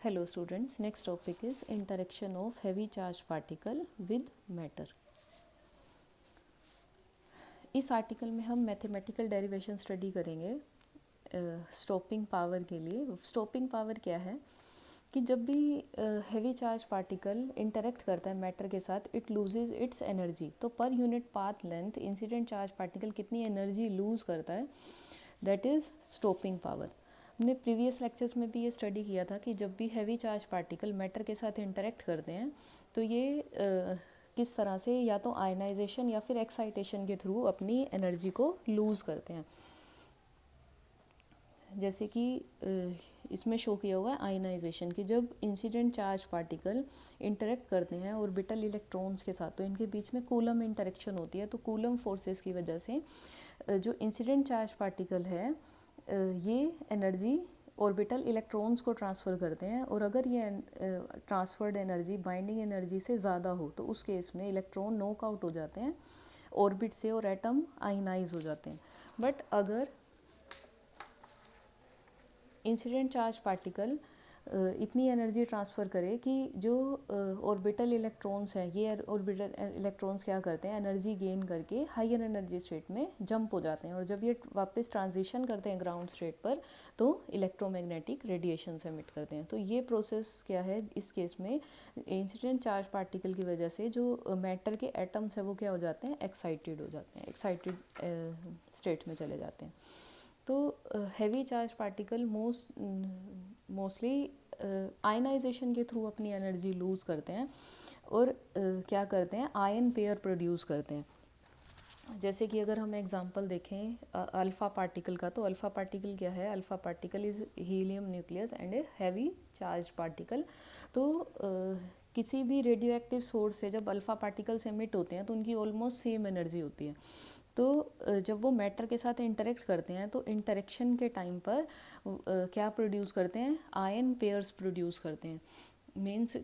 Hello students, next topic is interaction of heavy charged particle with matter. इस article में हम mathematical derivation study करेंगे stopping power के लिए। स्टॉपिंग पावर क्या है कि जब भी हेवी चार्ज पार्टिकल इंटरेक्ट करता है मैटर के साथ इट लूजेज इट्स एनर्जी। तो per unit path length incident charge particle कितनी एनर्जी लूज़ करता है, दैट इज़ स्टॉपिंग पावर। हमने प्रीवियस लेक्चर्स में भी ये स्टडी किया था कि जब भी हैवी चार्ज पार्टिकल मैटर के साथ इंटरेक्ट करते हैं तो ये किस तरह से या तो आयनाइजेशन या फिर एक्साइटेशन के थ्रू अपनी एनर्जी को लूज़ करते हैं। जैसे कि इसमें शो किया हुआ है आयनाइजेशन कि जब इंसिडेंट चार्ज पार्टिकल इंटरेक्ट करते हैं ऑर्बिटल इलेक्ट्रॉन्स के साथ तो इनके बीच में कूलम इंटरेक्शन होती है। तो कूलम फोर्सेस की वजह से जो इंसिडेंट चार्ज पार्टिकल है ये एनर्जी ऑर्बिटल इलेक्ट्रॉन्स को ट्रांसफ़र करते हैं, और अगर ये ट्रांसफर्ड एनर्जी बाइंडिंग एनर्जी से ज़्यादा हो तो उस केस में इलेक्ट्रॉन नॉक आउट हो जाते हैं ऑर्बिट से और एटम आयनाइज हो जाते हैं। बट अगर इंसिडेंट चार्ज पार्टिकल इतनी एनर्जी ट्रांसफ़र करे कि जो ऑर्बिटल इलेक्ट्रॉन्स हैं ये ऑर्बिटल इलेक्ट्रॉन्स क्या करते हैं, एनर्जी गेन करके हायर एनर्जी स्टेट में जंप हो जाते हैं, और जब ये वापस ट्रांजिशन करते हैं ग्राउंड स्टेट पर तो इलेक्ट्रोमैग्नेटिक रेडिएशन एमिट करते हैं। तो ये प्रोसेस क्या है इस केस में, इंसिडेंट चार्ज पार्टिकल की वजह से जो मैटर के एटम्स है वो क्या हो जाते हैं, एक्साइटेड हो जाते हैं, एक्साइटेड स्टेट में चले जाते हैं। तो heavy charge particle mostly ionization के थ्रू अपनी एनर्जी लूज़ करते हैं और क्या करते हैं, आयन पेयर प्रोड्यूस करते हैं। जैसे कि अगर हम एग्जांपल देखें अल्फ़ा पार्टिकल का, तो अल्फ़ा पार्टिकल क्या है, alpha particle is helium nucleus and a heavy charge particle. तो किसी भी रेडियो एक्टिव सोर्स से जब अल्फ़ा पार्टिकल्स एमिट होते हैं तो उनकी ऑलमोस्ट सेम एनर्जी होती है। तो जब वो मैटर के साथ इंटरेक्ट करते हैं तो इंटरेक्शन के टाइम पर क्या प्रोड्यूस करते हैं, आयन पेयर्स प्रोड्यूस करते हैं, मीन्स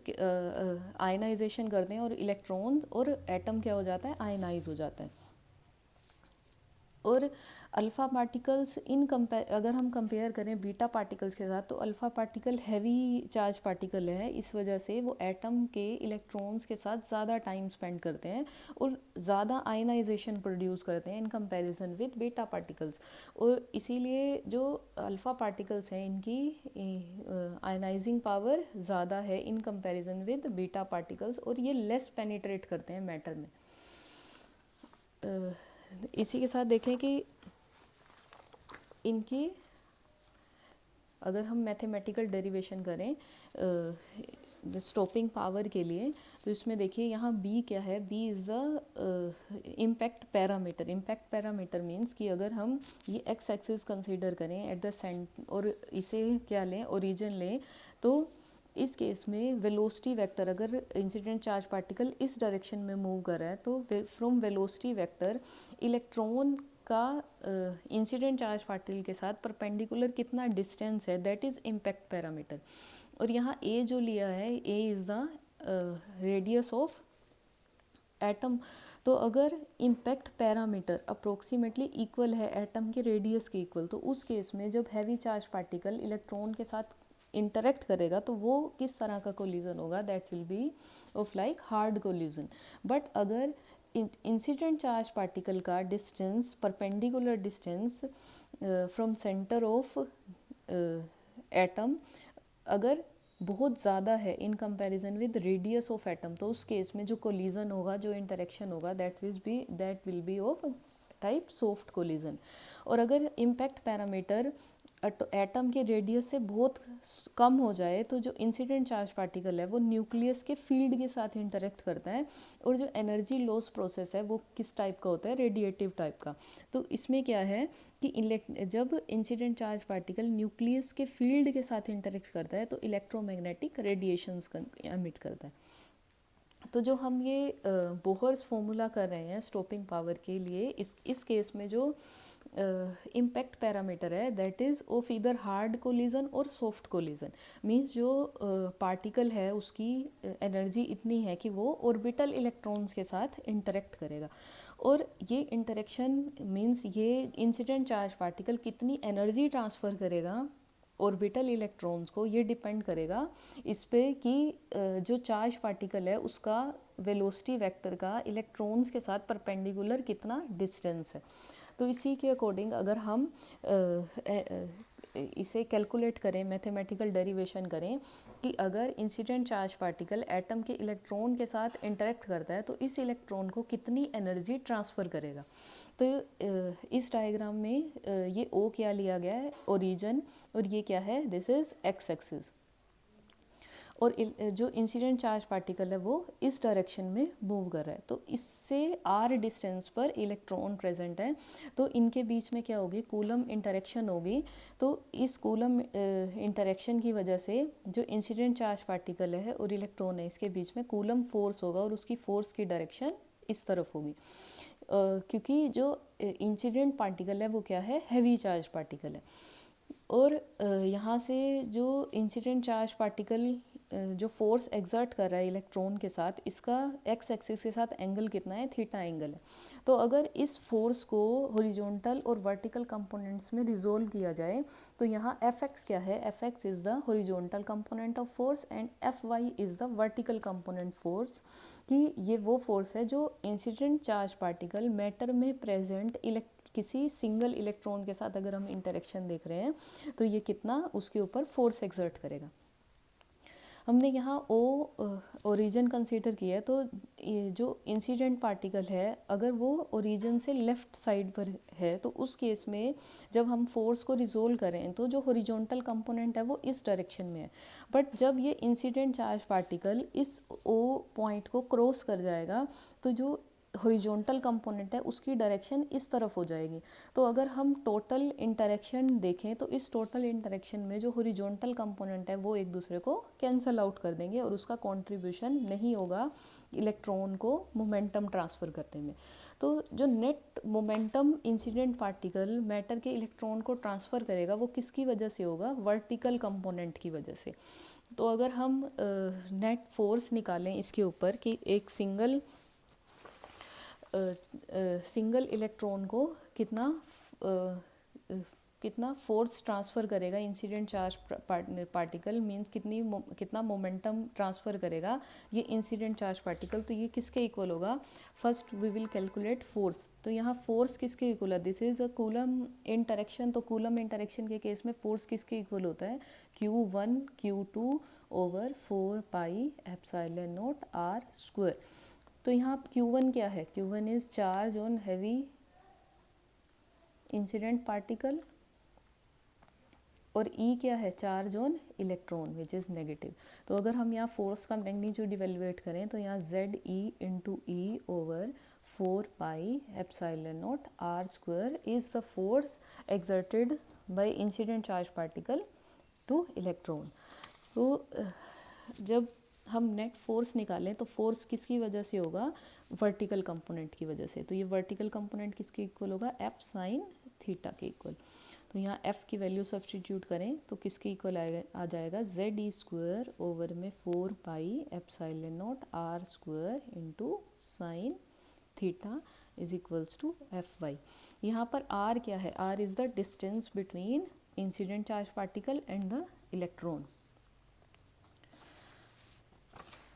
आयनाइजेशन करते हैं और इलेक्ट्रॉन और एटम क्या हो जाता है, आयनाइज हो जाता है। और अल्फ़ा पार्टिकल्स अगर हम कंपेयर करें बीटा पार्टिकल्स के साथ तो alpha particle heavy charge particle है, इस वजह से वो एटम के इलेक्ट्रॉन्स के साथ ज़्यादा टाइम स्पेंड करते हैं और ज़्यादा आयनाइजेशन प्रोड्यूस करते हैं इन कंपैरिजन विद बीटा पार्टिकल्स। और इसीलिए जो अल्फ़ा पार्टिकल्स हैं इनकी आयनाइजिंग पावर ज़्यादा है in comparison with beta particles, और ये लेस पेनिट्रेट करते हैं मैटर में। इसी के साथ देखें कि इनकी अगर हम मैथमेटिकल डेरिवेशन करें स्टॉपिंग पावर के लिए तो इसमें देखिए यहाँ B क्या है, B is the impact parameter. Impact parameter means कि अगर हम ये एक्स एक्सिस कंसीडर करें एट द सेंटर और इसे क्या लें, ओरिजिन लें, तो इस केस में वेलोसिटी वेक्टर अगर इंसिडेंट चार्ज पार्टिकल इस डायरेक्शन में मूव कर रहा है तो फ्रॉम वेलोसिटी वेक्टर इलेक्ट्रॉन का इंसिडेंट चार्ज पार्टिकल के साथ परपेंडिकुलर कितना डिस्टेंस है, दैट इज़ इम्पैक्ट पैरामीटर। और यहाँ ए जो लिया है, A is the radius of atom. तो अगर इम्पैक्ट पैरामीटर अप्रोक्सीमेटली इक्वल है एटम के रेडियस के इक्वल, तो उस केस में जब हैवी चार्ज पार्टिकल इलेक्ट्रॉन के साथ इंटरेक्ट करेगा तो वो किस तरह का कोलिजन होगा, that will B of like hard collision. But अगर इंसिडेंट चार्ज पार्टिकल का distance perpendicular distance from centre of atom अगर बहुत ज़्यादा है in comparison with radius of atom, तो उस केस में जो कोलिजन होगा, जो इंटरेक्शन होगा, that will B of type soft collision. और अगर इम्पैक्ट पैरामीटर एटम के रेडियस से बहुत कम हो जाए तो जो इंसिडेंट चार्ज पार्टिकल है वो न्यूक्लियस के फील्ड के साथ इंटरेक्ट करता है, और जो एनर्जी लॉस प्रोसेस है वो किस टाइप का होता है, रेडिएटिव टाइप का। तो इसमें क्या है कि जब इंसिडेंट चार्ज पार्टिकल न्यूक्लियस के फील्ड के साथ इंटरेक्ट करता है तो इलेक्ट्रोमैग्नेटिक रेडिएशंस एमिट करता है। तो जो हम ये बोहर्स फॉर्मूला कर रहे हैं स्टॉपिंग पावर के लिए, इस केस में जो इम्पैक्ट पैरामीटर है दैट इज़ ऑफ इधर हार्ड कोलिजन और सॉफ्ट कोलिजन। मींस जो पार्टिकल है उसकी एनर्जी इतनी है कि वो ऑर्बिटल इलेक्ट्रॉन्स के साथ इंटरेक्ट करेगा, और ये इंटरेक्शन मींस ये इंसिडेंट चार्ज पार्टिकल कितनी एनर्जी ट्रांसफ़र करेगा ऑर्बिटल इलेक्ट्रॉन्स को, ये डिपेंड करेगा इस पे कि जो चार्ज पार्टिकल है उसका वेलोसिटी वेक्टर का इलेक्ट्रॉन्स के साथ परपेंडिकुलर कितना डिस्टेंस है। तो इसी के अकॉर्डिंग अगर हम इसे कैलकुलेट करें, मैथमेटिकल डेरिवेशन करें कि अगर इंसिडेंट चार्ज पार्टिकल एटम के इलेक्ट्रॉन के साथ इंटरेक्ट करता है तो इस इलेक्ट्रॉन को कितनी एनर्जी ट्रांसफ़र करेगा। तो इस डायग्राम में ये ओ क्या लिया गया है, ओरिजिन, और ये क्या है, दिस इज़ एक्स एक्सिस, और जो इंसिडेंट चार्ज पार्टिकल है वो इस डायरेक्शन में मूव कर रहा है। तो इससे आर डिस्टेंस पर इलेक्ट्रॉन प्रेजेंट है, तो इनके बीच में क्या होगी, कूलम इंटरेक्शन होगी। तो इस कूलम इंटरेक्शन की वजह से जो इंसिडेंट चार्ज पार्टिकल है और इलेक्ट्रॉन है इसके बीच में कूलम फोर्स होगा, और उसकी फोर्स की डायरेक्शन इस तरफ होगी, क्योंकि जो इंसिडेंट पार्टिकल है वो क्या है, हैवी चार्ज पार्टिकल है। और यहाँ से जो इंसिडेंट चार्ज पार्टिकल जो फोर्स एक्सर्ट कर रहा है इलेक्ट्रॉन के साथ, इसका एक्स एक्सिस के साथ एंगल कितना है, थीटा एंगल है। तो अगर इस फोर्स को हॉरिजॉन्टल और वर्टिकल कंपोनेंट्स में रिजोल्व किया जाए तो यहाँ एफ एक्स क्या है, F X is the horizontal component of force and F Y is the vertical component force, कि ये वो फोर्स है जो इंसिडेंट चार्ज पार्टिकल मैटर में प्रेजेंट किसी सिंगल इलेक्ट्रॉन के साथ अगर हम इंटरेक्शन देख रहे हैं तो ये कितना उसके ऊपर फोर्स एक्सर्ट करेगा। हमने यहाँ ओरिजिन कंसीडर किया है, तो जो इंसिडेंट पार्टिकल है अगर वो ओरिजिन से लेफ़्ट साइड पर है तो उस केस में जब हम फोर्स को रिजोल्व करें तो जो हॉरिजॉन्टल कंपोनेंट है वो इस डायरेक्शन में है। बट जब ये इंसिडेंट चार्ज पार्टिकल इस ओ पॉइंट को क्रॉस कर जाएगा तो जो हॉरिजॉन्टल कंपोनेंट है उसकी डायरेक्शन इस तरफ हो जाएगी। तो अगर हम टोटल इंटरेक्शन देखें तो इस टोटल इंटरेक्शन में जो हॉरिजॉन्टल कंपोनेंट है वो एक दूसरे को कैंसल आउट कर देंगे और उसका कंट्रीब्यूशन नहीं होगा इलेक्ट्रॉन को मोमेंटम ट्रांसफ़र करने में। तो जो net momentum incident particle matter के इलेक्ट्रॉन को ट्रांसफ़र करेगा वो किसकी वजह से होगा, वर्टिकल कंपोनेंट की वजह से। तो अगर हम नेट फोर्स निकालें इसके ऊपर कि एक सिंगल इलेक्ट्रॉन को कितना फोर्स ट्रांसफ़र करेगा इंसिडेंट चार्ज पार्टिकल, मींस कितना मोमेंटम ट्रांसफ़र करेगा ये इंसिडेंट चार्ज पार्टिकल, तो ये किसके इक्वल होगा, first we will calculate force. तो यहाँ फोर्स किसके इक्वल है, this is a coulomb interaction. तो कूलम इंटरेक्शन के केस में फोर्स किसके इक्वल होता है, Q1 Q2 over 4 pi epsilon naught R square. तो यहाँ Q1 क्या है, Q1 is charge on heavy incident particle, और E क्या है, charge on electron which is negative. तो अगर हम यहाँ फोर्स का मैग्नीट्यूड इवेलुएट करें तो यहाँ ZE into E over 4 pi epsilon naught R square is the force exerted by incident charge particle to electron. तो जब हम नेट फोर्स निकालें तो फोर्स किसकी वजह से होगा, वर्टिकल कंपोनेंट की वजह से। तो ये वर्टिकल कंपोनेंट किसके इक्वल होगा, एफ साइन थीटा के इक्वल। तो यहाँ एफ़ की वैल्यू सब्सटीट्यूट करें तो किसके इक्वल आ जाएगा, जेड ई स्क्वायर ओवर में 4 pi epsilon naught R square into sine theta is equals to F Y. यहाँ पर आर क्या है, R is the distance between incident charge particle and the electron.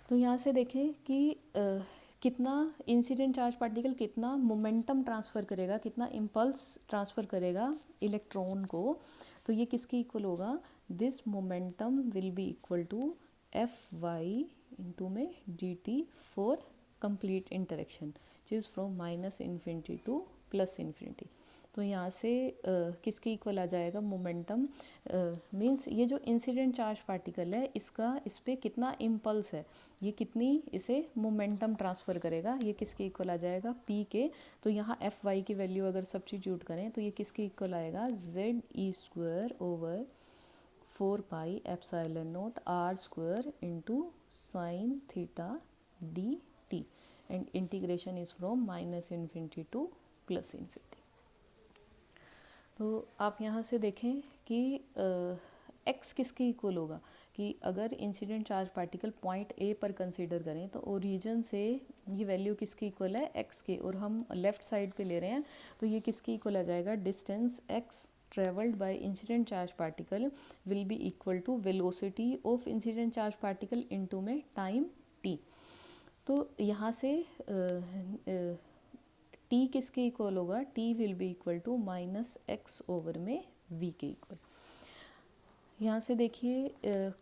तो यहाँ से देखें कि कितना इंसिडेंट चार्ज पार्टिकल कितना मोमेंटम ट्रांसफ़र करेगा, कितना इम्पल्स ट्रांसफ़र करेगा इलेक्ट्रॉन को। तो ये किसकी इक्वल होगा, this momentum will be equal to F Y into में D T for complete interaction is from minus infinity to plus infinity. तो यहाँ से किसके इक्वल आ जाएगा, मोमेंटम मींस ये जो इंसिडेंट चार्ज पार्टिकल है इसका इस पर कितना इम्पल्स है, ये कितनी इसे मोमेंटम ट्रांसफ़र करेगा, ये किसके इक्वल आ जाएगा, पी के। तो यहाँ एफ वाई की वैल्यू अगर सब्स्टिट्यूट करें तो ये किसके इक्वल आएगा, Z E square over 4 pi epsilon naught R square into sine theta D T and integration is from minus infinity to plus infinity. तो आप यहाँ से देखें कि एक्स किसके इक्वल होगा, कि अगर incident charge particle point A पर कंसीडर करें तो ओरिजिन से ये वैल्यू किसकी इक्वल है, एक्स के, और हम लेफ़्ट साइड पे ले रहे हैं तो ये किसकी इक्वल आ जाएगा, distance x traveled by incident charge particle will be equal to velocity of incident charge particle into में time t। तो यहाँ से t किसके इक्वल होगा, t will be equal to minus X over में v के इक्वल। यहाँ से देखिए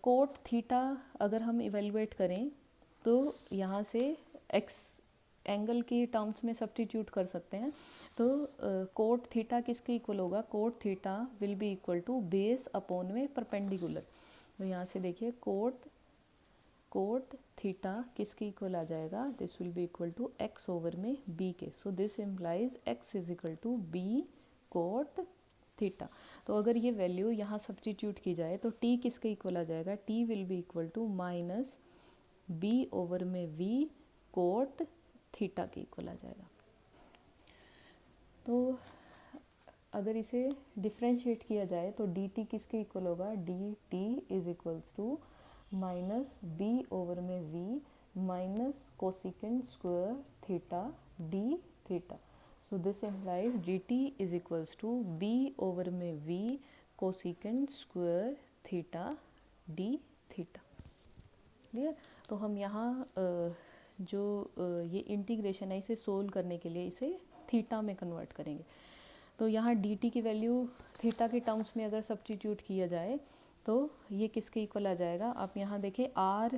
कोट थीटा अगर हम इवेलुएट करें तो यहाँ से x एंगल के टर्म्स में सब्स्टिट्यूट कर सकते हैं। तो कोट थीटा किसके इक्वल होगा, cot theta will be equal to base upon में परपेंडिकुलर। तो यहाँ से देखिए कोट थीटा किसके इक्वल आ जाएगा, this will be equal to x over में b के। So this implies x is equal to b cot theta. तो अगर ये वैल्यू यहाँ सब्स्टिट्यूट की जाए तो t किसके इक्वल आ जाएगा, t will be equal to minus b over में v कोट थीटा के इक्वल आ जाएगा। तो अगर इसे डिफ्रेंशिएट किया जाए तो dt किसके इक्वल होगा, dt is equals to minus b over में v minus cosecant square theta d theta. So this implies dt is equals to b over में v cosecant square theta d theta. Clear. तो हम यहाँ जो ये integration है इसे solve करने के लिए इसे थीटा में कन्वर्ट करेंगे। तो यहाँ dt की वैल्यू थीटा के टर्म्स में अगर सब्स्टिट्यूट किया जाए तो ये किसके इक्वल आ जाएगा, आप यहाँ देखें r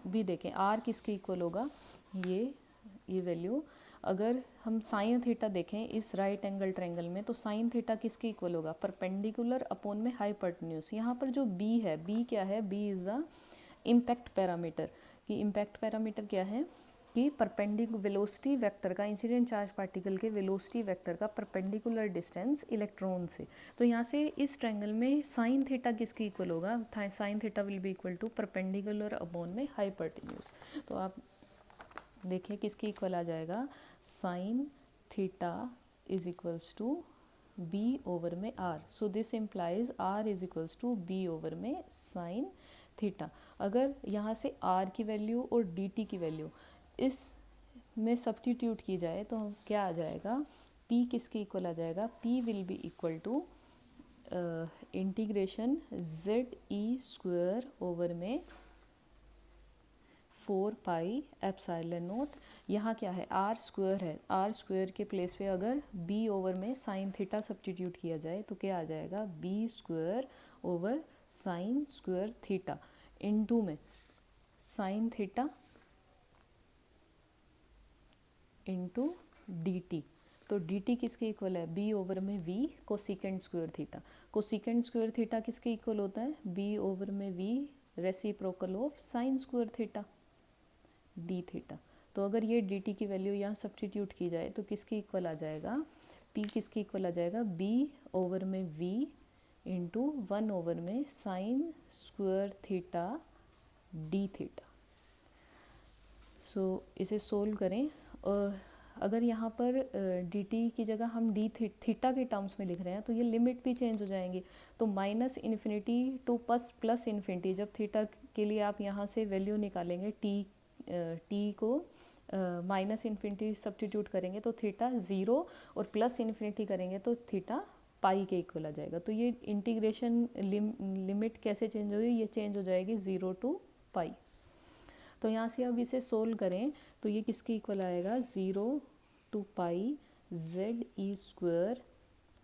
भी देखें, r किसके इक्वल होगा, ये वैल्यू अगर हम साइन थीटा देखें इस राइट एंगल ट्रायंगल में तो साइन थीटा किसके इक्वल होगा, परपेंडिकुलर अपॉन में हाइपोटेन्यूज। यहाँ पर जो b है, b क्या है, b is the impact parameter. कि इम्पैक्ट पैरामीटर क्या है कि परपेंडिकुलर वेलोसिटी वेक्टर का, इंसिडेंट चार्ज पार्टिकल के वेलोसिटी वेक्टर का परपेंडिकुलर डिस्टेंस इलेक्ट्रॉन से। तो यहाँ से इस ट्रायंगल में साइन थीटा किसके इक्वल होगा, sine theta will be equal to perpendicular upon में हाइपोटेन्यूज। तो आप देखिए किसके इक्वल आ जाएगा, sine theta is equals to b over में r। So this implies r is equals to b over में साइन थीटा। अगर यहाँ से r की वैल्यू और dt की वैल्यू इस में सब्स्टिट्यूट की जाए तो क्या आ जाएगा, p किसके इक्वल आ जाएगा, p will be equal to integration Z E square over में 4 पाई एप्सिलॉन नॉट। यहाँ क्या है, आर स्क्वायर है, आर स्क्वायर के प्लेस पे अगर b ओवर में साइन थीटा सब्स्टिट्यूट किया जाए तो क्या आ जाएगा, b square over sine square theta into में साइन थीटा इंटू dt। तो dt किसके इक्वल है, b ओवर में v cosecant square theta. Cosecant square theta किसके इक्वल होता है, b ओवर में v reciprocal of sine square theta d theta. तो अगर ये dt की वैल्यू यहाँ सब्स्टिट्यूट की जाए तो किसके इक्वल आ जाएगा, p किसके इक्वल आ जाएगा, b ओवर में v इंटू 1 ओवर में sine square theta d theta. So इसे सोल्व करें और अगर यहाँ पर dt की जगह हम d थीटा के टर्म्स में लिख रहे हैं तो ये लिमिट भी चेंज हो जाएंगी। तो minus infinity to plus infinity, जब थीटा के लिए आप यहाँ से वैल्यू निकालेंगे t को माइनस इन्फिनिटी सब्स्टिट्यूट करेंगे तो थीटा 0 और प्लस इन्फिनिटी करेंगे तो थीटा पाई के इक्वल आ जाएगा। तो ये इंटीग्रेशन लिमिट कैसे चेंज होगी, ये चेंज हो जाएगी 0 टू पाई। तो यहाँ से अब इसे सोल्व करें तो ये किसके इक्वल आएगा, 0 to pi Z E square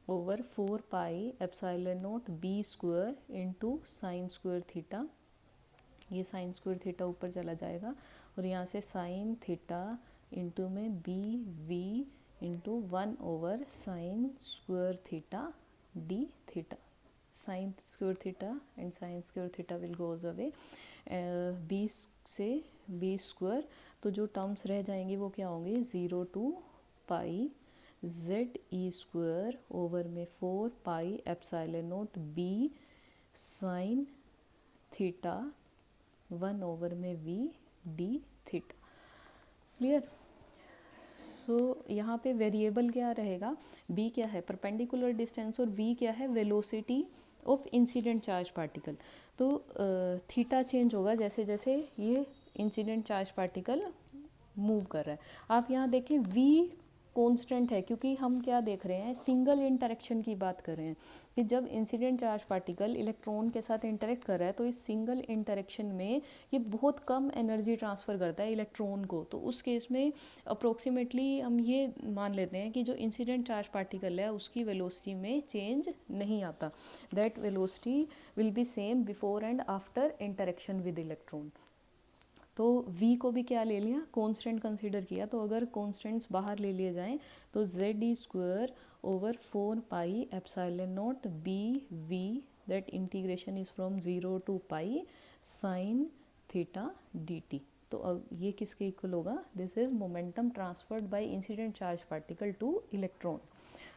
over 4 pi epsilon naught B square into sine square theta. ये साइन स्क्वायर थीटा ऊपर चला जाएगा और यहाँ से साइन थीटा इंटू में B V into 1 over sine square theta D theta. Sine square theta and sine square theta will goes away, B से B square. तो जो टर्म्स रह जाएंगी वो क्या होंगी, 0 to pi Z E square over में 4 pi epsilon naught B sine theta 1 over में v d थीटा। क्लियर। सो यहाँ पे वेरिएबल क्या रहेगा, b क्या है परपेंडिकुलर डिस्टेंस और v क्या है velocity of incident charge particle. तो थीटा चेंज होगा जैसे जैसे ये इंसिडेंट चार्ज पार्टिकल मूव कर रहा है। आप यहाँ देखें v कांस्टेंट है, क्योंकि हम क्या देख रहे हैं, सिंगल इंटरेक्शन की बात कर रहे हैं कि जब इंसिडेंट चार्ज पार्टिकल इलेक्ट्रॉन के साथ इंटरेक्ट कर रहा है तो इस सिंगल इंटरेक्शन में ये बहुत कम एनर्जी ट्रांसफ़र करता है इलेक्ट्रॉन को। तो उस केस में अप्रोक्सीमेटली हम ये मान लेते हैं कि जो इंसिडेंट चार्ज पार्टिकल है उसकी वेलोसिटी में चेंज नहीं आता, that velocity will be same before and after interaction with electron. तो v को भी क्या ले लिया, कांस्टेंट कंसीडर किया। तो अगर कांस्टेंट्स बाहर ले लिए जाएं तो z² over 4 pi epsilon naught b v, that integration is from 0 to pi sin theta dt। तो अब ये किसके इक्वल होगा, this is momentum transferred by incident charge particle to electron.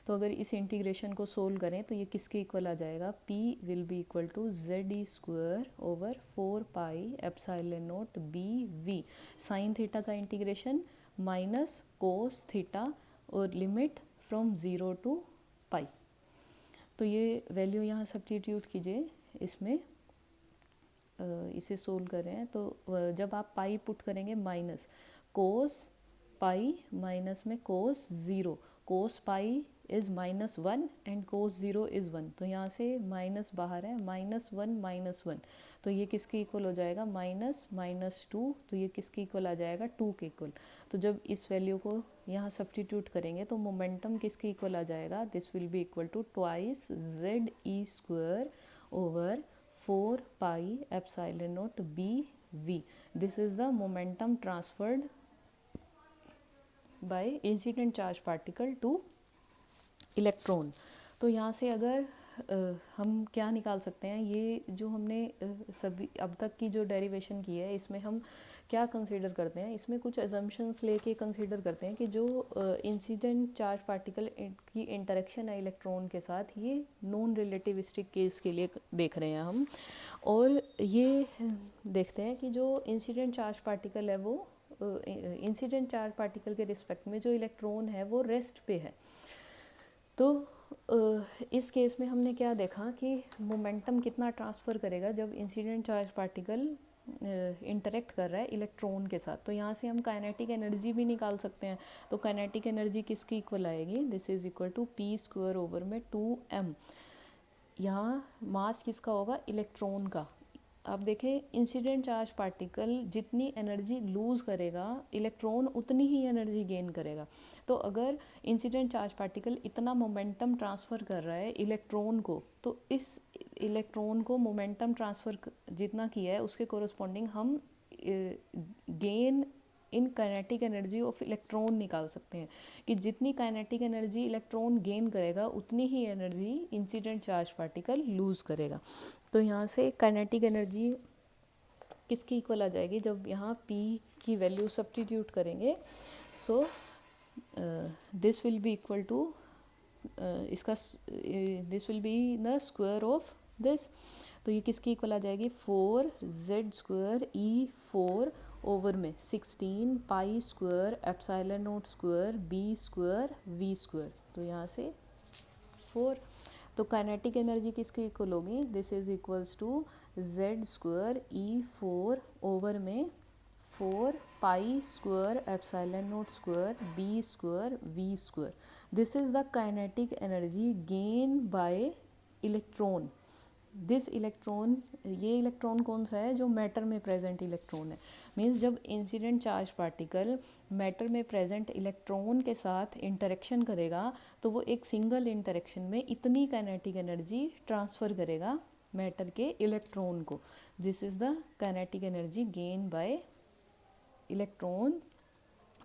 तो अगर इस इंटीग्रेशन को सोल्व करें तो ये किसके इक्वल आ जाएगा, p will be equal to z² over 4 pi epsilon naught b v, sine theta का इंटीग्रेशन माइनस कोस थीटा और लिमिट फ्रॉम 0 to pi। तो ये वैल्यू यहाँ सब्स्टिट्यूट कीजिए इसमें, इसे सोल्व कर रहे हैं तो जब आप पाई पुट करेंगे माइनस कोस पाई माइनस में कोस 0, कोस पाई इज़ -1 एंड कोस 0 इज़ 1, तो यहाँ से माइनस बाहर है, -1 तो ये किसके इक्वल हो जाएगा, -2, तो ये किसके इक्वल आ जाएगा, 2 के इक्वल। तो जब इस वैल्यू को यहाँ सब्स्टिट्यूट करेंगे तो मोमेंटम किसके इक्वल आ जाएगा, this will be equal to twice ze² over 4 pi epsilon naught b v, this is the momentum transferred by incident charge particle to electron. तो यहाँ से अगर हम क्या निकाल सकते हैं, ये जो हमने सभी अब तक की जो डेरिवेशन की है इसमें हम क्या कंसीडर करते हैं, इसमें कुछ अजम्पशंस लेके कंसीडर करते हैं कि जो इंसिडेंट चार्ज पार्टिकल की इंटरेक्शन है इलेक्ट्रॉन के साथ, ये नॉन रिलेटिविस्टिक केस के लिए देख रहे हैं हम। और ये देखते हैं कि जो इंसिडेंट चार्ज पार्टिकल है वो इंसिडेंट चार्ज पार्टिकल के रिस्पेक्ट में जो इलेक्ट्रॉन है वो रेस्ट पे है। तो इस केस में हमने क्या देखा कि मोमेंटम कितना ट्रांसफ़र करेगा जब इंसिडेंट चार्ज पार्टिकल इंटरेक्ट कर रहा है इलेक्ट्रॉन के साथ। तो यहाँ से हम काइनेटिक एनर्जी भी निकाल सकते हैं। तो काइनेटिक एनर्जी किसकी इक्वल आएगी, this is equal to p² over में 2m। यहाँ मास किसका होगा, इलेक्ट्रॉन का। आप देखें इंसिडेंट चार्ज पार्टिकल जितनी एनर्जी लूज़ करेगा इलेक्ट्रॉन उतनी ही एनर्जी गेन करेगा। तो अगर इंसिडेंट चार्ज पार्टिकल इतना मोमेंटम ट्रांसफ़र कर रहा है इलेक्ट्रॉन को, तो इस इलेक्ट्रॉन को मोमेंटम ट्रांसफ़र जितना किया है उसके कोरस्पॉन्डिंग हम gain in kinetic energy of electron निकाल सकते हैं कि जितनी काइनेटिक एनर्जी इलेक्ट्रॉन गेन करेगा उतनी ही energy incident charge particle lose करेगा। तो यहाँ से काइनेटिक एनर्जी किसकी इक्वल आ जाएगी, जब यहाँ p की वैल्यू सब्स्टिट्यूट करेंगे। So this will be equal to इसका this will be the square of this, तो ये किसकी इक्वल आ जाएगी, 4z² e4 ओवर में 16 pi² epsilon naught square b² v²। तो यहाँ से 4, तो काइनेटिक एनर्जी किसकी इक्वल होगी, this is equals to z² e4 over में 4 pi² epsilon naught square b² v²। This is the kinetic energy gain by electron. This electron, ये electron कौन सा है, जो मैटर में प्रेजेंट इलेक्ट्रॉन है। मीन्स जब इंसिडेंट चार्ज पार्टिकल मैटर में प्रेजेंट इलेक्ट्रॉन के साथ इंटरेक्शन करेगा तो वो एक सिंगल इंटरेक्शन में इतनी काइनेटिक एनर्जी ट्रांसफ़र करेगा मैटर के इलेक्ट्रॉन को। This is the kinetic energy gain by electron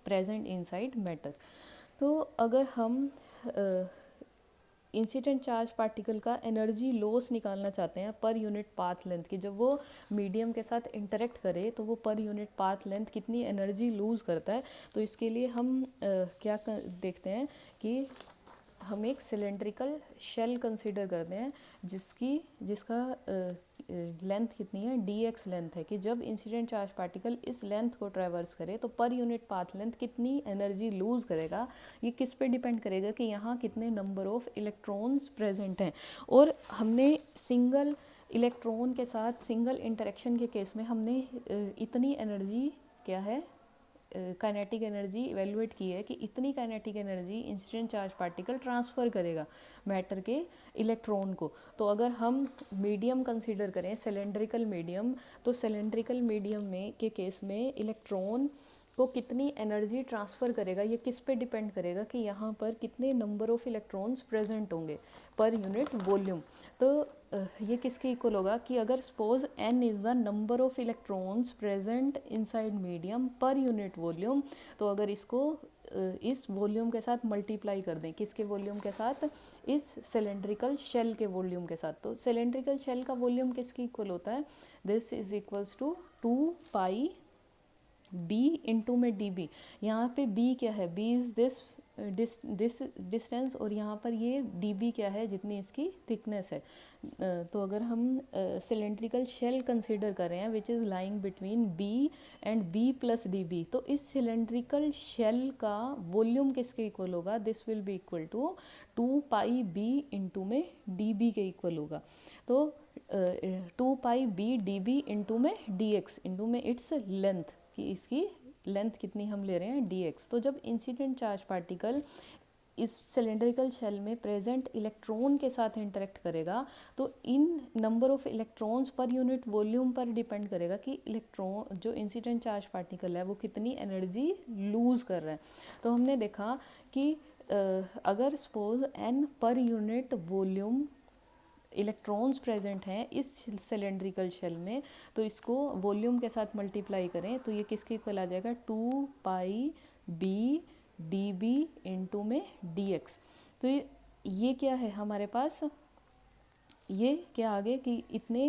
present inside matter. तो अगर हम इंसिडेंट चार्ज पार्टिकल का एनर्जी लॉस निकालना चाहते हैं पर यूनिट पाथ लेंथ की, जब वो मीडियम के साथ इंटरेक्ट करे तो वो पर यूनिट पाथ लेंथ कितनी एनर्जी लूज़ करता है, तो इसके लिए हम देखते हैं कि हम एक सिलेंड्रिकल शेल कंसीडर करते हैं जिसका लेंथ कितनी है, dx लेंथ है, कि जब इंसिडेंट चार्ज पार्टिकल इस लेंथ को ट्रैवर्स करे तो पर यूनिट पाथ लेंथ कितनी एनर्जी लूज़ करेगा। ये किस पे डिपेंड करेगा कि यहाँ कितने नंबर ऑफ इलेक्ट्रॉन्स प्रेजेंट हैं। और हमने सिंगल इलेक्ट्रॉन के साथ सिंगल इंटरेक्शन के केस में हमने इतनी एनर्जी क्या है काइनेटिक एनर्जी इवेलुएट की है कि इतनी kinetic energy incident charge particle transfer करेगा मैटर के इलेक्ट्रॉन को। तो अगर हम मीडियम कंसीडर करें सिलेंड्रिकल मीडियम, तो सिलेंड्रिकल मीडियम में के केस में इलेक्ट्रॉन को कितनी एनर्जी ट्रांसफ़र करेगा, ये किस पे डिपेंड करेगा कि यहाँ पर कितने नंबर ऑफ़ इलेक्ट्रॉन्स प्रेजेंट होंगे पर यूनिट वॉल्यूम। तो ये किसके इक्वल होगा कि अगर suppose n is the number of electrons present inside medium पर यूनिट वॉल्यूम, तो अगर इसको इस वॉल्यूम के साथ मल्टीप्लाई कर दें, किसके वॉल्यूम के साथ, इस सिलेंड्रिकल शेल के वॉल्यूम के साथ, तो सिलेंड्रिकल शेल का वॉल्यूम किसके इक्वल होता है, this is equals to 2 pi b into में डी बी। यहाँ पे b क्या है, b इज़ दिस डिस्टेंस, और यहाँ पर ये dB क्या है, जितनी इसकी थिकनेस है। तो अगर हम सिलेंड्रिकल शेल कंसीडर कर रहे हैं which is lying between b and b plus dB, तो इस सिलेंड्रिकल शेल का वॉल्यूम किसके इक्वल होगा, this will be equal to 2 pi b into में dB के इक्वल होगा। तो 2 पाई b dB इंटू में dx इंटू में इट्स लेंथ, कि इसकी लेंथ कितनी हम ले रहे हैं dx। तो जब इंसिडेंट चार्ज पार्टिकल इस सिलेंड्रिकल शेल में प्रेजेंट इलेक्ट्रॉन के साथ इंटरेक्ट करेगा, तो इन number of electrons per unit volume पर डिपेंड करेगा कि इलेक्ट्रॉन जो इंसिडेंट चार्ज पार्टिकल है वो कितनी एनर्जी लूज़ कर रहा है। तो हमने देखा कि अगर सपोज n पर यूनिट वॉल्यूम इलेक्ट्रॉन्स प्रेजेंट हैं इस सिलेंड्रिकल शेल में, तो इसको वॉल्यूम के साथ मल्टीप्लाई करें तो ये किसके इक्वल आ जाएगा, 2 pi B D B into में डी एक्स। तो ये क्या है हमारे पास, ये क्या आगे कि इतने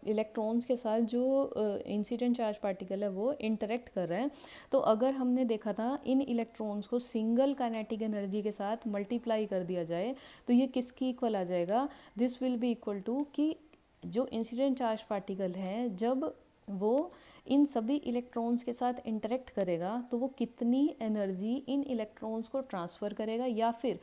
इलेक्ट्रॉन्स के साथ जो इंसिडेंट चार्ज पार्टिकल है वो इंटरेक्ट कर रहे हैं। तो अगर हमने देखा था इन इलेक्ट्रॉन्स को सिंगल काइनेटिक एनर्जी के साथ मल्टीप्लाई कर दिया जाए तो ये किसकी इक्वल आ जाएगा, this will be equal to कि जो इंसिडेंट चार्ज पार्टिकल है जब वो इन सभी इलेक्ट्रॉन्स के साथ इंटरेक्ट करेगा तो वो कितनी एनर्जी इन इलेक्ट्रॉन्स को ट्रांसफ़र करेगा, या फिर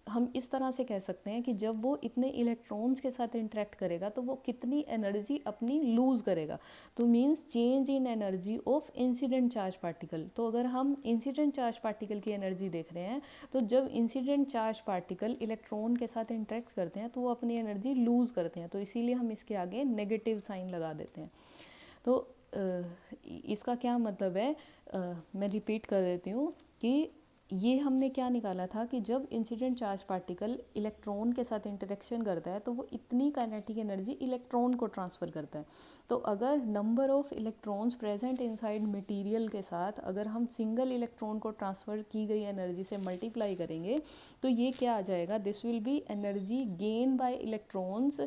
हम इस तरह से कह सकते हैं कि जब वो इतने इलेक्ट्रॉन्स के साथ इंटरेक्ट करेगा तो वो कितनी एनर्जी अपनी लूज़ करेगा। तो means change in energy of incident charge particle. तो अगर हम इंसिडेंट चार्ज पार्टिकल की एनर्जी देख रहे हैं तो जब इंसिडेंट चार्ज पार्टिकल इलेक्ट्रॉन के साथ इंटरेक्ट करते हैं तो वो अपनी एनर्जी लूज़ करते हैं, तो इसीलिए हम इसके आगे नेगेटिव साइन लगा देते हैं। तो इसका क्या मतलब है, मैं रिपीट कर देती हूँ कि ये हमने क्या निकाला था कि जब इंसिडेंट चार्ज पार्टिकल इलेक्ट्रॉन के साथ इंटरेक्शन करता है तो वो इतनी काइनेटिक एनर्जी इलेक्ट्रॉन को ट्रांसफ़र करता है। तो अगर number of electrons present inside material के साथ अगर हम सिंगल इलेक्ट्रॉन को ट्रांसफ़र की गई एनर्जी से मल्टीप्लाई करेंगे तो ये क्या आ जाएगा, this will B energy gain bye electrons,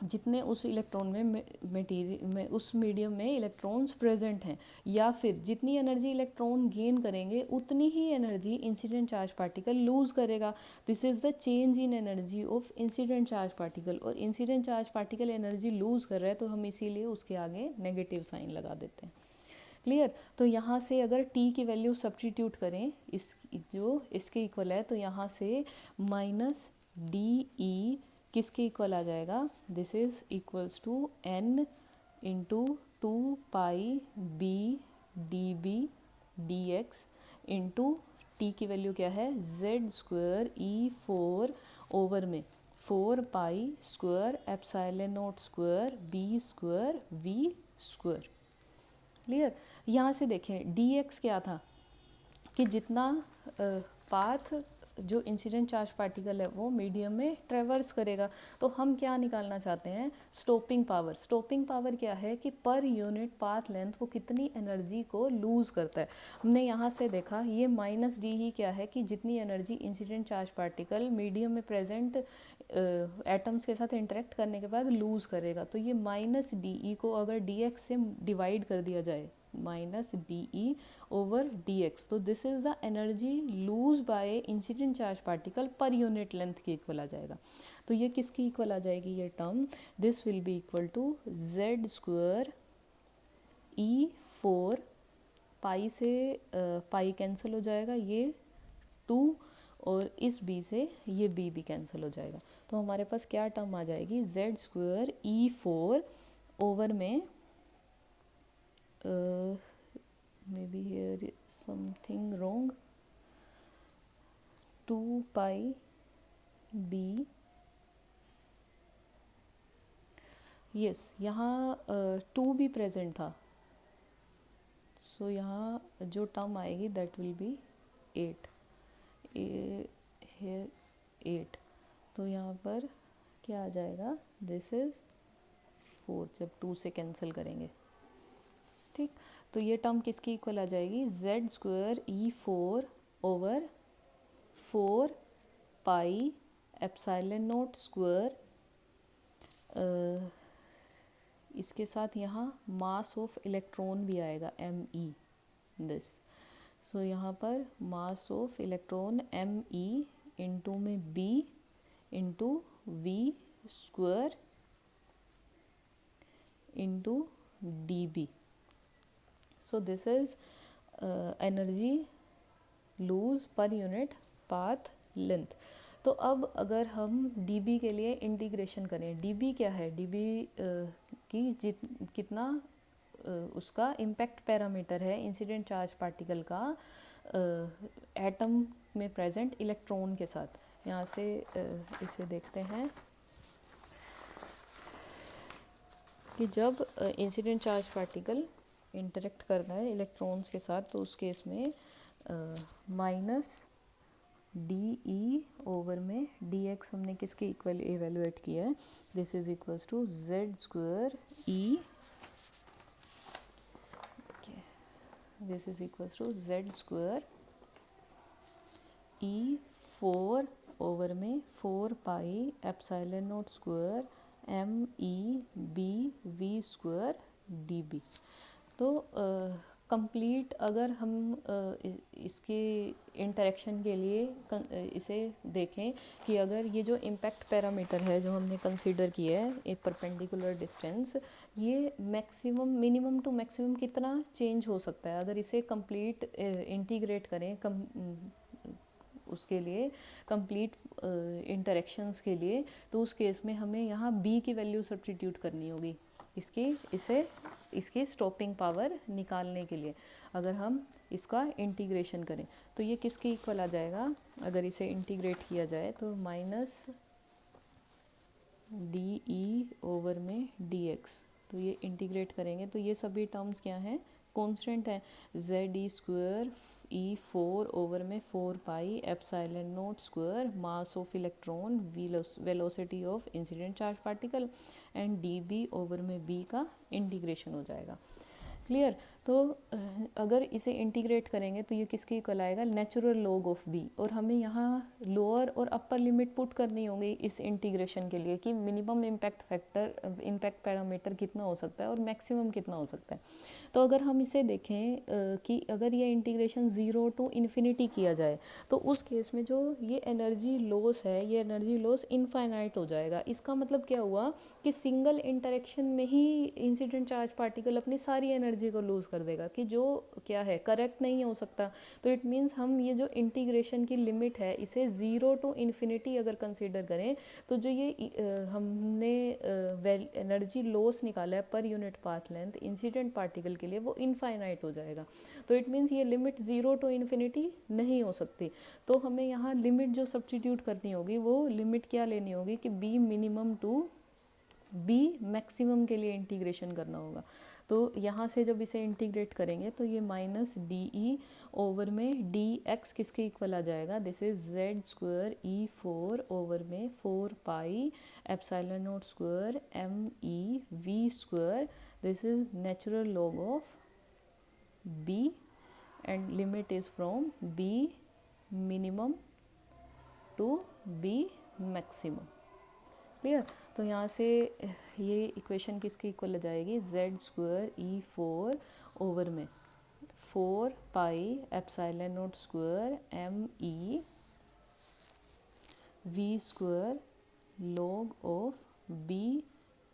जितने उस इलेक्ट्रॉन में मटेरियल में उस मीडियम में इलेक्ट्रॉन्स प्रेजेंट हैं, या फिर जितनी एनर्जी इलेक्ट्रॉन गेन करेंगे उतनी ही energy incident charge particle lose करेगा। This is the change in energy of incident charge particle, और incident charge particle energy lose कर रहा है तो हम इसीलिए उसके आगे नेगेटिव साइन लगा देते हैं। क्लियर। तो यहाँ से अगर t की वैल्यू सब्स्टिट्यूट करें इस जो इसके इक्वल है, तो यहाँ से माइनस डी ई किसके इक्वल आ जाएगा, this is equals to n into 2 pi B D B D X into T की वैल्यू क्या है, z स्क्वायर ई 4 ओवर में 4 pi square epsilon naught square B square V square. Clear. यहाँ से देखें dx क्या था कि जितना पाथ जो इंसिडेंट चार्ज पार्टिकल है वो मीडियम में ट्रेवर्स करेगा, तो हम क्या निकालना चाहते हैं, स्टॉपिंग पावर। स्टॉपिंग पावर क्या है कि पर यूनिट पाथ लेंथ वो कितनी एनर्जी को लूज़ करता है। हमने यहाँ से देखा ये माइनस डी ही क्या है कि जितनी energy incident charge particle medium में प्रेजेंट एटम्स के साथ इंटरेक्ट करने के बाद लूज़ करेगा, तो ये माइनस डी ई को अगर डी एक्स से डिवाइड कर दिया जाए, minus D E over D X, तो this is the energy lose by incident charge particle per unit length के इक्वल आ जाएगा। तो ये किसकी इक्वल आ जाएगी ये term, this will be equal to Z square E 4 pi से पाई कैंसिल हो जाएगा, ये 2 और इस b से ये b भी कैंसिल हो जाएगा। तो हमारे पास क्या टर्म आ जाएगी, जेड स्क्वायर ई 4 ओवर में maybe here is something wrong. 2 pi b, yes यहाँ 2 भी प्रेजेंट था, सो यहाँ जो टर्म आएगी दैट विल बी 8, हेयर 8, तो यहाँ पर क्या आ जाएगा, दिस इज़ 4 जब 2 से कैंसिल करेंगे, ठीक। तो ये टर्म किसकी इक्वल आ जाएगी, Z square E4 over 4 pi epsilon naught square, इसके साथ यहाँ मास ऑफ इलेक्ट्रॉन भी आएगा ME दिस, सो यहाँ पर mass of electron ME into में B into V square into DB, so this is energy lose पर यूनिट पाथ लेंथ। तो अब अगर हम dB के लिए इंटीग्रेशन करें, dB क्या है, dB की कितना उसका इम्पैक्ट पैरामीटर है इंसिडेंट चार्ज पार्टिकल का एटम में प्रेजेंट इलेक्ट्रॉन के साथ। यहाँ से इसे देखते हैं कि जब इंसिडेंट चार्ज पार्टिकल इंटरेक्ट करना है इलेक्ट्रॉन्स के साथ, तो उस केस में माइनस DE ओवर में DX हमने किसके इक्वल एवेलुएट किया है, this is equals to Z square E, this is equals to Z square E4 over में 4 pi epsilon naught square MEB V square DB। तो कंप्लीट अगर हम इसके इंटरेक्शन के लिए इसे देखें कि अगर ये जो इम्पैक्ट पैरामीटर है जो हमने कंसीडर किया है एक परपेंडिकुलर डिस्टेंस, ये मैक्सिमम मिनिमम टू मैक्सिमम कितना चेंज हो सकता है, अगर इसे कंप्लीट इंटीग्रेट करें उसके लिए कंप्लीट इंटरेक्शंस के लिए, तो उस केस में हमें यहाँ B की वैल्यू सब्स्टिट्यूट करनी होगी इसकी स्टॉपिंग पावर निकालने के लिए। अगर हम इसका इंटीग्रेशन करें तो ये किसके इक्वल आ जाएगा, अगर इसे इंटीग्रेट किया जाए तो माइनस DE ओवर में DX, तो ये इंटीग्रेट करेंगे तो ये सभी टर्म्स क्या हैं, कांस्टेंट हैं, ZE स्क्वायर E4 ओवर में 4 pi epsilon naught square mass of electron velocity of incident charge particle and DB over में B का इंटीग्रेशन हो जाएगा। क्लियर। तो अगर इसे इंटीग्रेट करेंगे तो ये किसके इक्वल आएगा, नेचुरल लॉग ऑफ B, और हमें यहाँ लोअर और अपर लिमिट पुट करनी होगी इस इंटीग्रेशन के लिए कि मिनिमम इम्पैक्ट पैरामीटर कितना हो सकता है और मैक्सिमम कितना हो सकता है। तो अगर हम इसे देखें कि अगर ये इंटीग्रेशन 0 टू इन्फिनिटी किया जाए तो उस केस में जो ये एनर्जी लॉस है, ये एनर्जी लॉस इनफाइनाइट हो जाएगा। इसका मतलब क्या हुआ कि सिंगल इंटरेक्शन में ही इंसिडेंट चार्ज पार्टिकल अपनी सारी एनर्जी को लूज़ कर देगा, कि जो क्या है करेक्ट नहीं हो सकता। तो इट मीन्स हम ये जो इंटीग्रेशन की लिमिट है इसे 0 टू इन्फिनिटी अगर कंसीडर करें तो जो ये हमने एनर्जी लॉस निकाला है पर unit path length incident particle के लिए, वो इनफाइनाइट हो जाएगा। तो इट मीन्स ये लिमिट 0 टू इन्फिनिटी नहीं हो सकती। तो हमें यहाँ लिमिट जो सब्स्टिट्यूट करनी होगी वो लिमिट क्या लेनी होगी कि B minimum to B maximum के लिए इंटीग्रेशन करना होगा। तो यहाँ से जब इसे इंटीग्रेट करेंगे तो ये माइनस DE ओवर में DX किसके इक्वल आ जाएगा, this is Z square E4 over में 4 pi epsilon naught square MEV square, this is natural log of B and limit is from B minimum to B maximum. Clear. तो यहाँ से ये equation किसकी equal आ जाएगी, जेड स्क्वायर E4 ओवर में 4 pi epsilon naught square ME V square log of B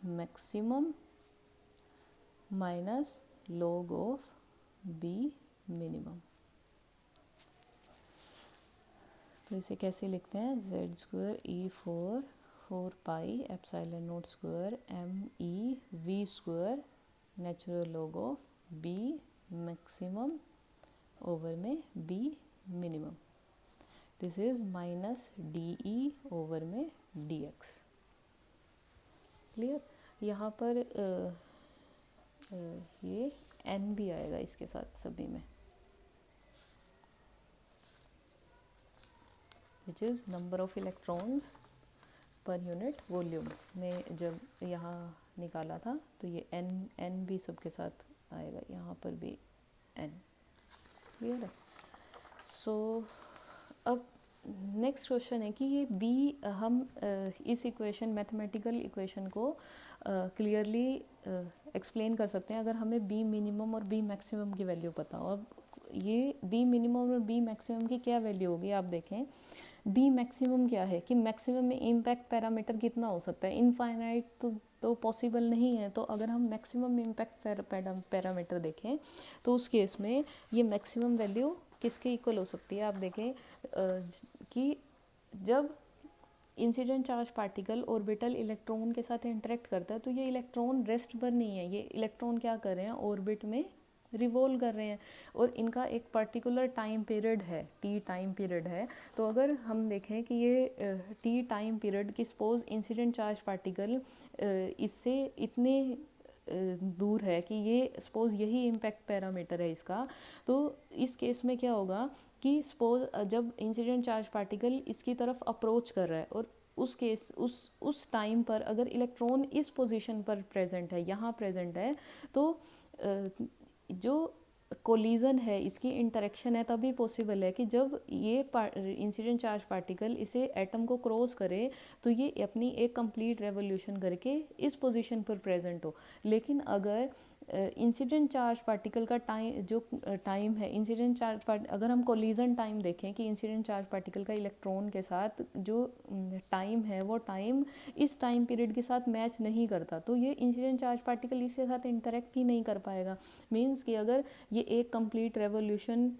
maximum minus log of B minimum. तो इसे कैसे लिखते हैं, Z square E4 4 pi epsilon naught square ME V square natural log of B maximum over में B minimum, this is minus D E over में D X. Clear? यहाँ पर ये एन भी आएगा इसके साथ सभी में, which is number of electrons per unit volume में जब यहाँ निकाला था तो ये एन भी सबके साथ आएगा, यहाँ पर भी एन। क्लियर है? सो अब नेक्स्ट क्वेश्चन है कि ये बी हम इस इक्वेशन मैथमेटिकल इक्वेशन को क्लियरली एक्सप्लेन कर सकते हैं अगर हमें बी मिनिमम और बी मैक्सिमम की वैल्यू पता हो। अब ये बी मिनिमम और बी मैक्सिमम की क्या वैल्यू होगी आप देखें। बी मैक्सिमम क्या है कि मैक्सिमम में इम्पैक्ट पैरामीटर कितना हो सकता है, इनफाइनाइट तो पॉसिबल नहीं है। तो अगर हम मैक्सिमम इम्पैक्ट पैरामीटर देखें तो उस केस में ये मैक्सिमम वैल्यू किसके इक्वल हो सकती है। आप देखें कि जब incident charge particle orbital electron के साथ इंटरेक्ट करता है तो ये इलेक्ट्रॉन रेस्ट पर नहीं है, ये इलेक्ट्रॉन क्या कर रहे हैं, ऑर्बिट में रिवॉल्व कर रहे हैं और इनका एक पर्टिकुलर टाइम पीरियड है, टी टाइम पीरियड है। तो अगर हम देखें कि ये टी टाइम पीरियड की सपोज इंसिडेंट चार्ज पार्टिकल इससे इतने दूर है कि ये सपोज यही इम्पैक्ट पैरामीटर है इसका, तो इस केस में क्या होगा कि सपोज जब इंसिडेंट चार्ज पार्टिकल इसकी तरफ अप्रोच कर रहा है और उस केस उस टाइम पर अगर इलेक्ट्रॉन इस पोजीशन पर प्रेजेंट है, यहाँ प्रेजेंट है, तो जो कोलिजन है इसकी इंटरेक्शन है तभी पॉसिबल है कि जब ये इंसिडेंट चार्ज पार्टिकल इसे एटम को क्रॉस करे तो ये अपनी एक कंप्लीट रेवोल्यूशन करके इस पोजीशन पर प्रेजेंट हो। लेकिन अगर इंसिडेंट चार्ज पार्टिकल का टाइम है इंसिडेंट चार्ज अगर हम कोलिजन टाइम देखें कि इंसिडेंट चार्ज पार्टिकल का इलेक्ट्रॉन के साथ जो टाइम है वो टाइम इस टाइम पीरियड के साथ मैच नहीं करता, तो ये इंसिडेंट चार्ज पार्टिकल इसके साथ इंटरेक्ट ही नहीं कर पाएगा। मीन्स कि अगर ये एक कंप्लीट रेवोल्यूशन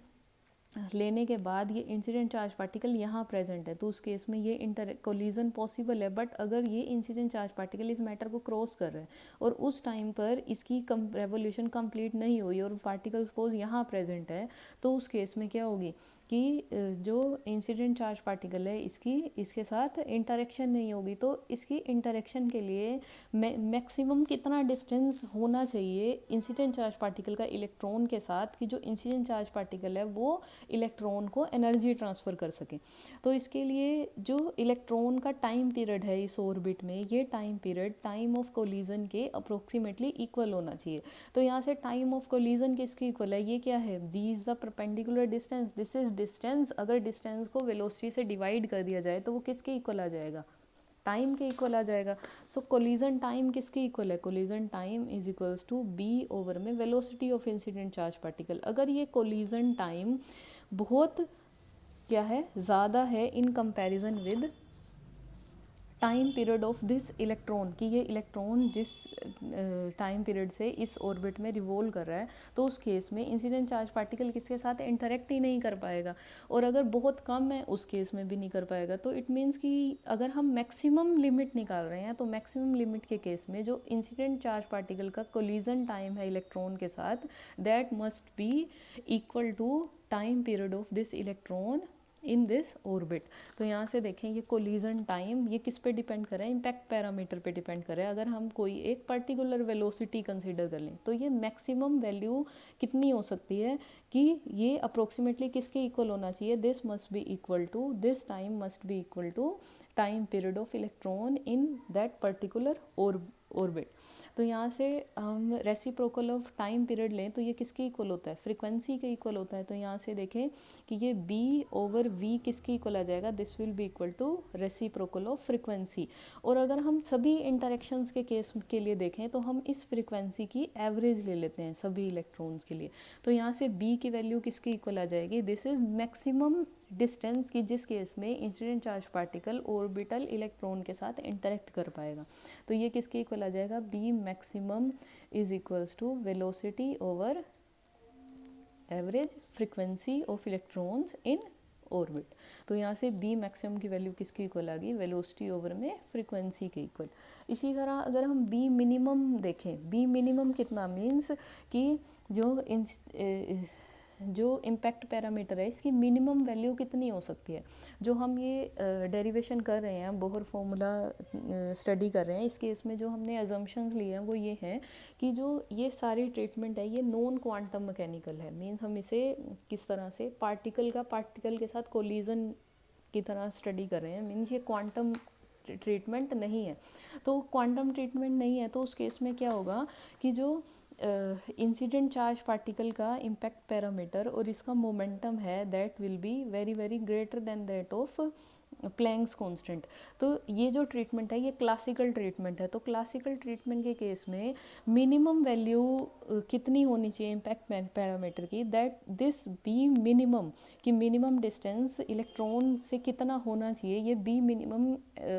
लेने के बाद ये इंसिडेंट चार्ज पार्टिकल यहाँ प्रेजेंट है तो उस केस में ये कोलिजन पॉसिबल है। बट अगर ये इंसिडेंट चार्ज पार्टिकल इस मैटर को क्रॉस कर रहे हैं और उस टाइम पर इसकी रेवोल्यूशन कंप्लीट नहीं हुई और पार्टिकल सपोज यहाँ प्रेजेंट है, तो उस केस में क्या होगी कि जो इंसिडेंट चार्ज पार्टिकल है इसके साथ इंटरेक्शन नहीं होगी। तो इसकी इंटरेक्शन के लिए मैक्सिमम कितना डिस्टेंस होना चाहिए इंसिडेंट चार्ज पार्टिकल का इलेक्ट्रॉन के साथ कि जो इंसिडेंट चार्ज पार्टिकल है वो इलेक्ट्रॉन को एनर्जी ट्रांसफ़र कर सके। तो इसके लिए जो इलेक्ट्रॉन का टाइम पीरियड है इस ऑर्बिट में, ये time period time of collision के अप्रोक्सीमेटली इक्वल होना चाहिए। तो यहाँ से टाइम ऑफ कोलिजन किसके इक्वल है, ये क्या है, D is the perpendicular distance, this is distance. अगर डिस्टेंस को वेलोसिटी से डिवाइड कर दिया जाए तो वो किसके इक्वल आ जाएगा, टाइम के इक्वल आ जाएगा। सो कोलिजन टाइम किसके इक्वल है, collision time is equals to B over में velocity of incident charge particle. अगर ये कोलिजन टाइम बहुत क्या है, ज़्यादा है in comparison with time period of this electron, कि ये इलेक्ट्रॉन जिस टाइम पीरियड से इस ऑर्बिट में रिवॉल्व कर रहा है, तो उस केस में इंसिडेंट चार्ज पार्टिकल किसके साथ इंटरेक्ट ही नहीं कर पाएगा। और अगर बहुत कम है उस केस में भी नहीं कर पाएगा। तो इट मीन्स कि अगर हम मैक्सिमम लिमिट निकाल रहे हैं तो मैक्सिमम लिमिट के केस में जो इंसिडेंट चार्ज पार्टिकल का कोलिजन टाइम है इलेक्ट्रॉन के साथ, that must be equal to time period of this electron in this orbit. तो यहाँ से देखें ये कोलिजन टाइम ये किस पे डिपेंड कर रहा है, इम्पैक्ट पैरामीटर पे डिपेंड कर रहा है। अगर हम कोई एक पर्टिकुलर वेलोसिटी कंसीडर कर लें तो ये मैक्सिमम वैल्यू कितनी हो सकती है कि ये अप्रोक्सीमेटली किसके इक्वल होना चाहिए, this must be equal to, this time must be equal to time period of electron in that particular orbit. तो यहाँ से हम रेसिप्रोकल ऑफ टाइम पीरियड लें तो ये किसके इक्वल होता है, फ्रीक्वेंसी के इक्वल होता है। तो यहाँ से देखें कि ये b ओवर v किसके इक्वल आ जाएगा, this will be equal to reciprocal of frequency. और अगर हम सभी इंटरेक्शंस के केस के लिए देखें तो हम इस फ्रीक्वेंसी की एवरेज ले लेते हैं सभी इलेक्ट्रॉन्स के लिए। तो यहाँ से b की वैल्यू किसके इक्वल आ जाएगी, दिस इज मैक्सिमम डिस्टेंस की जिस केस में incident charge particle orbital electron के साथ इंटरेक्ट कर पाएगा। तो ये किसके इक्वल आ जाएगा, b maximum is equals to velocity over average frequency of electrons in orbit. तो यहाँ से बी मैक्सिमम की वैल्यू किसकी इक्वल आ गई, वेलोसिटी ओवर में फ्रीक्वेंसी के इक्वल। इसी तरह अगर हम बी मिनिमम देखें, बी मिनिमम कितना मीन्स कि जो इम्पैक्ट पैरामीटर है इसकी मिनिमम वैल्यू कितनी हो सकती है। जो हम ये डेरिवेशन कर रहे हैं, बोहर फॉर्मूला स्टडी कर रहे हैं, इस केस में जो हमने अजम्पशंस लिए हैं वो ये हैं कि जो ये सारी ट्रीटमेंट है ये नॉन क्वांटम मैकेनिकल है। मीन्स हम इसे किस तरह से पार्टिकल के साथ कोलिजन की तरह स्टडी कर रहे हैं। मीन्स ये क्वांटम ट्रीटमेंट नहीं है। तो क्वांटम ट्रीटमेंट नहीं है तो उस केस में क्या होगा कि जो इंसिडेंट चार्ज पार्टिकल का इम्पैक्ट पैरामीटर और इसका मोमेंटम है that will be very very greater than that of Planck's constant. तो ये जो ट्रीटमेंट है ये क्लासिकल ट्रीटमेंट है। तो क्लासिकल ट्रीटमेंट के केस में मिनिमम वैल्यू कितनी होनी चाहिए इम्पैक्ट पैरामीटर की, दैट दिस बी मिनिमम कि मिनिमम डिस्टेंस इलेक्ट्रॉन से कितना होना चाहिए, ये बी मिनिमम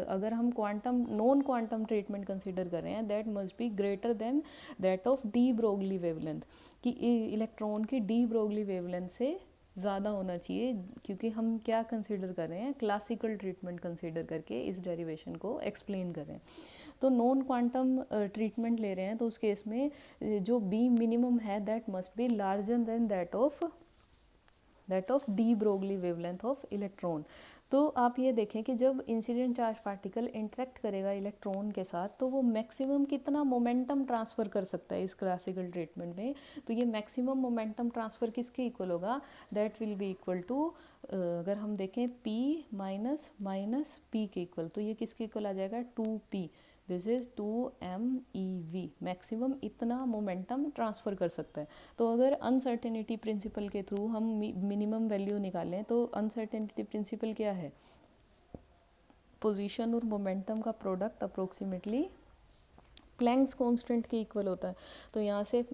अगर हम quantum non quantum treatment consider कर रहे हैं that must be greater than that of de Broglie wavelength, कि इलेक्ट्रॉन की डी ब्रोगली वेवलेंथ से ज़्यादा होना चाहिए। क्योंकि हम क्या कंसीडर कर रहे हैं, क्लासिकल ट्रीटमेंट कंसीडर करके इस डेरिवेशन को एक्सप्लेन कर रहे हैं। तो नॉन क्वांटम ट्रीटमेंट ले रहे हैं तो उस केस में जो बी मिनिमम है that must be larger than that of de Broglie wavelength of electron. तो आप ये देखें कि जब इंसिडेंट चार्ज पार्टिकल इंटरेक्ट करेगा इलेक्ट्रॉन के साथ तो वो मैक्सिमम कितना मोमेंटम ट्रांसफ़र कर सकता है इस क्लासिकल ट्रीटमेंट में। तो ये मैक्सिमम मोमेंटम ट्रांसफ़र किसके इक्वल होगा, that will be equal to अगर हम देखें p माइनस p के इक्वल। तो ये किसके इक्वल आ जाएगा 2p, this is 2mEV। Maximum इतना मोमेंटम ट्रांसफ़र कर सकता है। तो अगर अनसर्टेनिटी प्रिंसिपल के थ्रू हम मिनिमम वैल्यू निकालें तो अनसर्टेनिटी प्रिंसिपल क्या है, पोजीशन और मोमेंटम का प्रोडक्ट अप्रोक्सीमेटली प्लैंक्स कांस्टेंट के इक्वल होता है। तो यहाँ से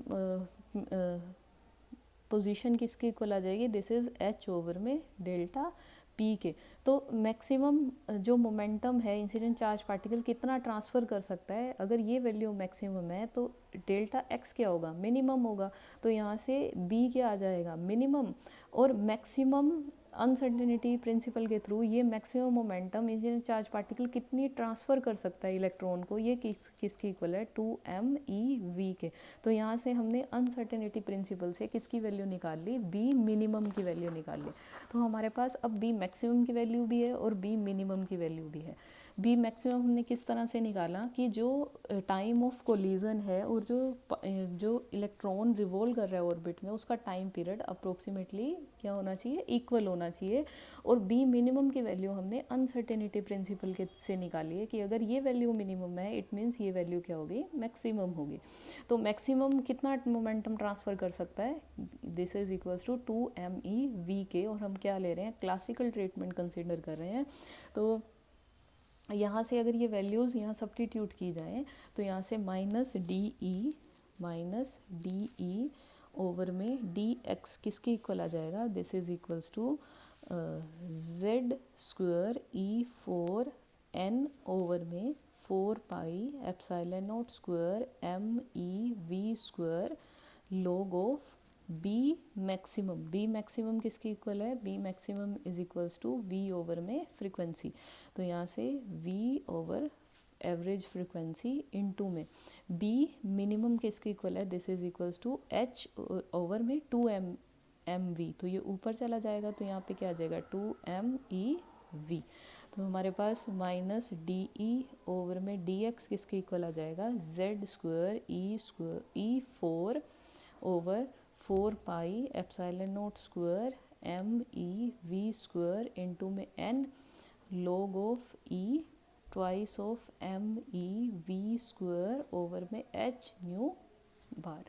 पोजीशन किसके इक्वल आ जाएगी, दिस इज़ h ओवर में डेल्टा p के। तो मैक्सिमम जो मोमेंटम है इंसिडेंट चार्ज पार्टिकल कितना ट्रांसफ़र कर सकता है, अगर ये वैल्यू मैक्सिमम है तो डेल्टा x क्या होगा, मिनिमम होगा। तो यहाँ से b क्या आ जाएगा, मिनिमम। और मैक्सिमम अनसर्टेनिटी प्रिंसिपल के थ्रू ये maximum momentum incident charge particle कितनी ट्रांसफ़र कर सकता है इलेक्ट्रॉन को, ये किसके इक्वल है 2mEV के। तो यहाँ से हमने अनसर्टेनिटी प्रिंसिपल से किसकी वैल्यू निकाल ली, बी मिनिमम की वैल्यू निकाल ली। तो हमारे पास अब बी मैक्सिमम की वैल्यू भी है और बी मिनिमम की वैल्यू भी है। बी मैक्सिमम हमने किस तरह से निकाला कि जो टाइम ऑफ कोलिजन है और जो इलेक्ट्रॉन रिवॉल्व कर रहा है ऑर्बिट में उसका टाइम पीरियड अप्रोक्सीमेटली क्या होना चाहिए, इक्वल होना चाहिए। और बी मिनिमम की वैल्यू हमने अनसर्टेनिटी प्रिंसिपल के से निकाली है कि अगर ये वैल्यू मिनिमम है इट मीन्स ये वैल्यू क्या होगी, मैक्सिमम होगी। तो मैक्सिमम कितना मोमेंटम ट्रांसफ़र कर सकता है, this is equals to 2mEV के। और हम क्या ले रहे हैं, क्लासिकल ट्रीटमेंट कंसिडर कर रहे हैं। तो यहाँ से अगर ये वैल्यूज़ यहाँ सब्स्टिट्यूट की जाएँ तो यहाँ से माइनस डी ई ओवर में डी एक्स किसके इक्वल आ जाएगा, this is equals to Z square E4n over में 4 pi epsilon naught square MEV square log of B maximum किसके इक्वल है, B maximum is equals to V over में frequency. तो यहाँ से V over average frequency into में B minimum किसके equal है, this is equals to H over में 2mV। तो ये ऊपर चला जाएगा तो यहाँ पे क्या आ जाएगा 2mEV। तो हमारे पास माइनस डी ई ओवर में डी एक्स किसके इक्वल आ जाएगा, Z square E4 over 4 pi epsilon naught square MEV square into में n log of E twice of MEV square over में h न्यू बार।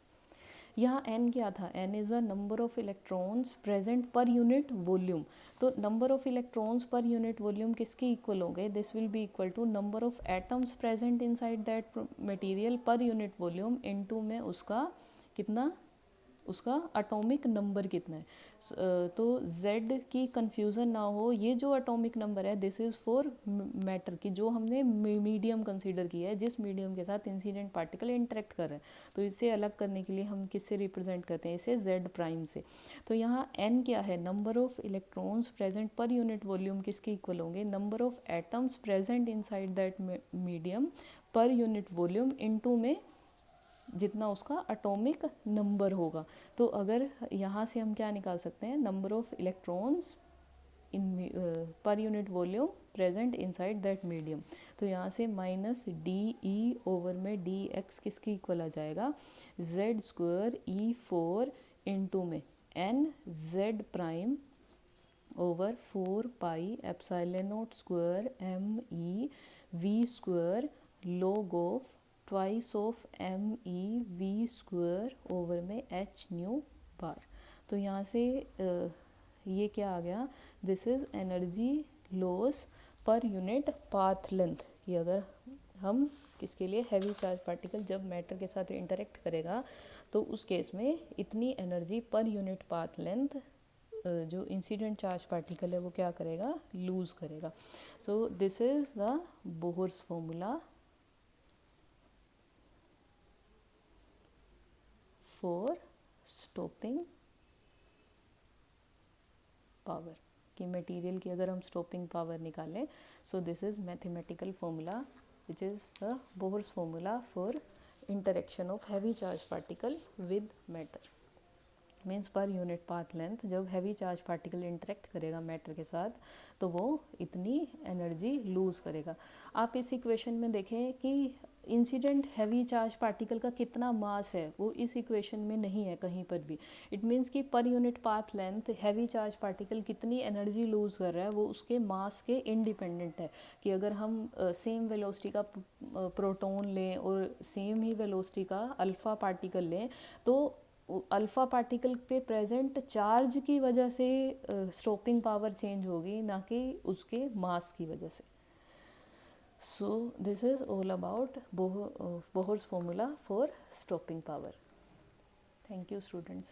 यहाँ n क्या था, n is the number of electrons present per unit volume. तो number of electrons per unit volume किसके इक्वल होंगे, this will be equal to number of atoms present inside that material per unit volume into में उसका कितना उसका atomic number कितना है। तो z की कंफ्यूजन ना हो, ये जो एटॉमिक नंबर है दिस इज़ फॉर मैटर की जो हमने मीडियम कंसीडर किया है, जिस मीडियम के साथ इंसिडेंट पार्टिकल इंटरेक्ट कर रहे हैं। तो इसे अलग करने के लिए हम किससे रिप्रेजेंट करते हैं, इसे z प्राइम से। तो यहाँ n क्या है, number of electrons present per unit volume किसके इक्वल होंगे, number of atoms present inside that medium पर यूनिट वॉल्यूम इनटू में जितना उसका एटॉमिक नंबर होगा। तो अगर यहाँ से हम क्या निकाल सकते हैं, number of electrons in per unit volume present inside that medium. तो यहाँ से माइनस डी ई ओवर में डी एक्स किसके इक्वल आ जाएगा, Z square E four into में N Z prime over 4 pi epsilon naught square M E V square log of twice of M E V square over में H nu bar. तो यहाँ से ये क्या आ गया, this is energy loss per unit path length. कि अगर हम किसके लिए, हैवी चार्ज पार्टिकल जब मैटर के साथ इंटरेक्ट करेगा तो उस केस में इतनी एनर्जी पर यूनिट पाथ लेंथ जो इंसिडेंट चार्ज पार्टिकल है वो क्या करेगा, लूज़ करेगा। So this is the Bohr's formula for stopping power. कि मटेरियल की अगर हम स्टॉपिंग पावर निकालें, so this is mathematical formula which is the Bohr's formula for interaction of heavy charge particle with matter. Means पर unit path length जब heavy charge particle interact करेगा matter के साथ तो वो इतनी एनर्जी लूज़ करेगा। आप इस इक्वेशन में देखें कि इंसिडेंट हैवी चार्ज पार्टिकल का कितना मास है वो इस इक्वेशन में नहीं है कहीं पर भी। इट मीन्स कि पर unit path length heavy charge particle कितनी एनर्जी लूज़ कर रहा है वो उसके मास के इंडिपेंडेंट है। कि अगर हम सेम वेलोसिटी का प्रोटॉन लें और सेम ही वेलोसिटी का अल्फ़ा पार्टिकल लें तो अल्फ़ा पार्टिकल पे प्रेजेंट चार्ज की वजह से स्टॉपिंग पावर चेंज होगी, ना कि उसके मास की वजह से। So this is all about Bohr's formula for stopping power. Thank you students.